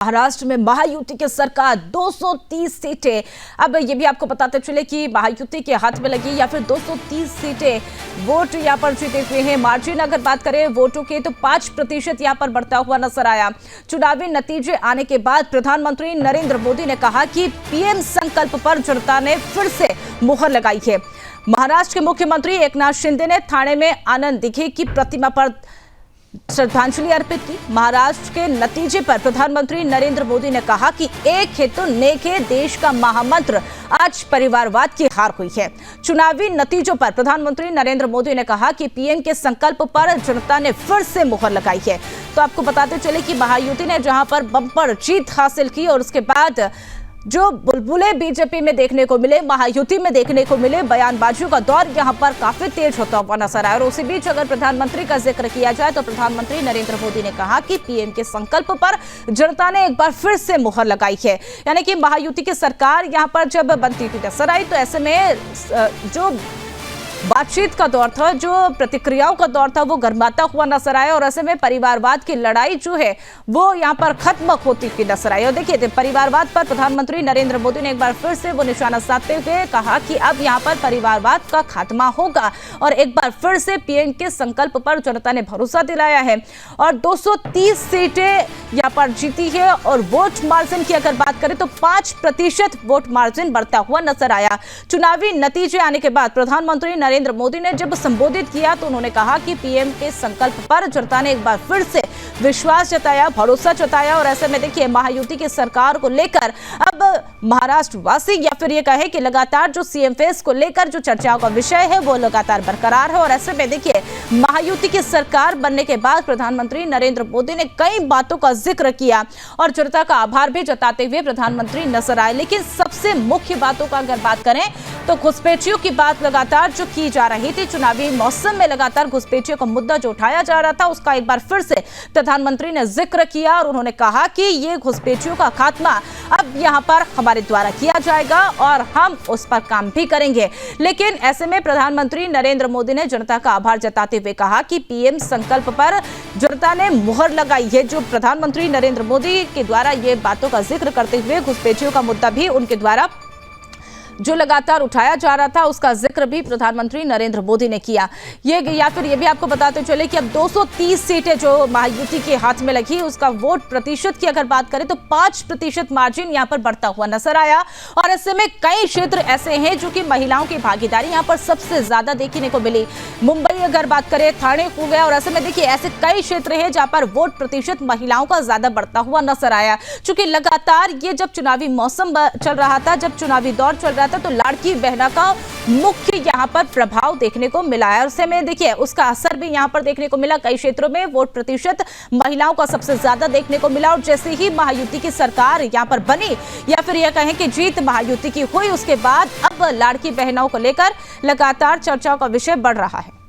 महाराष्ट्र में महायुति की सरकार 230 सीटें। अब ये भी आपको बताते चले कि महायुति के हाथ में लगी या फिर 230 सीटें वोट यहां पर जीते हुए हैं। मार्जिन अगर बात करें वोटों के तो 5% यहां पर बढ़ता हुआ नजर आया। चुनावी नतीजे आने के बाद प्रधानमंत्री नरेंद्र मोदी ने कहा कि पीएम संकल्प पर जनता ने फिर से मुहर लगाई है। महाराष्ट्र के मुख्यमंत्री एकनाथ शिंदे ने ठाणे में आनंद दिघे की प्रतिमा पर श्रद्धांजलि अर्पित की। महाराष्ट्र के नतीजे पर प्रधानमंत्री नरेंद्र मोदी ने कहा कि एक है तो नेक है, देश का महामंत्र आज परिवारवाद की हार हुई है। चुनावी नतीजों पर प्रधानमंत्री नरेंद्र मोदी ने कहा कि पीएम के संकल्प पर जनता ने फिर से मुहर लगाई है। तो आपको बताते चले कि महायुति ने जहां पर बम्पर जीत हासिल की और उसके बाद जो बुलबुले बीजेपी में देखने को मिले, महायुति में देखने को मिले, बयानबाजियों का दौर यहां पर काफी तेज होता हुआ नजर आया। और उसी बीच अगर प्रधानमंत्री का जिक्र किया जाए तो प्रधानमंत्री नरेंद्र मोदी ने कहा कि पीएम के संकल्प पर जनता ने एक बार फिर से मुहर लगाई है। यानी कि महायुति की सरकार यहां पर जब बनती हुई नजर आई तो ऐसे में जो बातचीत का दौर था, जो प्रतिक्रियाओं का दौर था, वो गर्माता हुआ नजर आया और ऐसे में परिवारवाद की लड़ाई जो है वो यहाँ पर खत्म होती हुई नजर आई। और देखिए परिवारवाद पर प्रधानमंत्री नरेंद्र मोदी ने एक बार फिर से वो निशाना साधते हुए कहा कि अब यहाँ पर परिवारवाद का खात्मा होगा और एक बार फिर से पीएम के संकल्प पर जनता ने भरोसा दिलाया है और 230 सीटें यहाँ पर जीती है। और वोट मार्जिन की अगर बात करें तो 5% वोट मार्जिन बढ़ता हुआ नजर आया। चुनावी नतीजे आने के बाद प्रधानमंत्री नरेंद्र मोदी ने जब संबोधित किया तो उन्होंने कहा कि पीएम के संकल्प पर जनता ने एक बार फिर से विश्वास जताया, भरोसा जताया। और ऐसे में देखिए महायुति की सरकार को लेकर अब महाराष्ट्र वासी या फिर ये कहे कि लगातार जो सीएम फेस को लेकर जो चर्चाओं का विषय है वो लगातार बरकरार है। और ऐसे में देखिए महायुति की सरकार बनने के बाद प्रधानमंत्री नरेंद्र मोदी ने कई बातों का जिक्र किया और जनता का आभार भी जताते हुए प्रधानमंत्री नजर आए। लेकिन सबसे मुख्य बातों का अगर बात करें तो घुसपैठियों की बात लगातार जो की जा रही थी, चुनावी मौसम में लगातार घुसपैठियों का मुद्दा जो उठाया जा रहा था उसका एक बार फिर से प्रधानमंत्री ने जिक्र किया और उन्होंने कहा कि ये घुसपैठियों का खात्मा अब यहां पर हमारे द्वारा किया जाएगा और हम उस पर काम भी करेंगे। लेकिन ऐसे में प्रधानमंत्री नरेंद्र मोदी ने जनता का आभार जताते हुए कहा कि पीएम संकल्प पर जनता ने मुहर लगाई है। जो प्रधानमंत्री नरेंद्र मोदी के द्वारा ये बातों का जिक्र करते हुए घुसपैठियों का मुद्दा भी उनके द्वारा जो लगातार उठाया जा रहा था उसका जिक्र भी प्रधानमंत्री नरेंद्र मोदी ने किया। या फिर ये भी आपको बताते चले कि अब 230 सीटें जो महायुति के हाथ में लगी उसका वोट प्रतिशत की अगर बात करें तो 5% मार्जिन यहां पर बढ़ता हुआ नजर आया। और ऐसे में कई क्षेत्र ऐसे हैं जो कि महिलाओं की भागीदारी यहां पर सबसे ज्यादा देखने को मिली। मुंबई अगर बात करें, ठाणे हो गया। और ऐसे में देखिए ऐसे कई क्षेत्र हैं जहां पर वोट प्रतिशत महिलाओं का ज्यादा बढ़ता हुआ नजर आया। चूंकि लगातार ये जब चुनावी मौसम चल रहा था, जब चुनावी दौर चल रहा था तो लाड़की बहना का मुख्य यहां पर प्रभाव देखने को मिला है। और में देखिए उसका असर भी यहां पर देखने को मिला। कई क्षेत्रों में वोट प्रतिशत महिलाओं का सबसे ज्यादा देखने को मिला। और जैसे ही महायुति की सरकार यहां पर बनी या फिर यह कहें कि जीत महायुति की हुई, उसके बाद अब लाड़की बहनों को लेकर लगातार चर्चाओं का विषय बढ़ रहा है।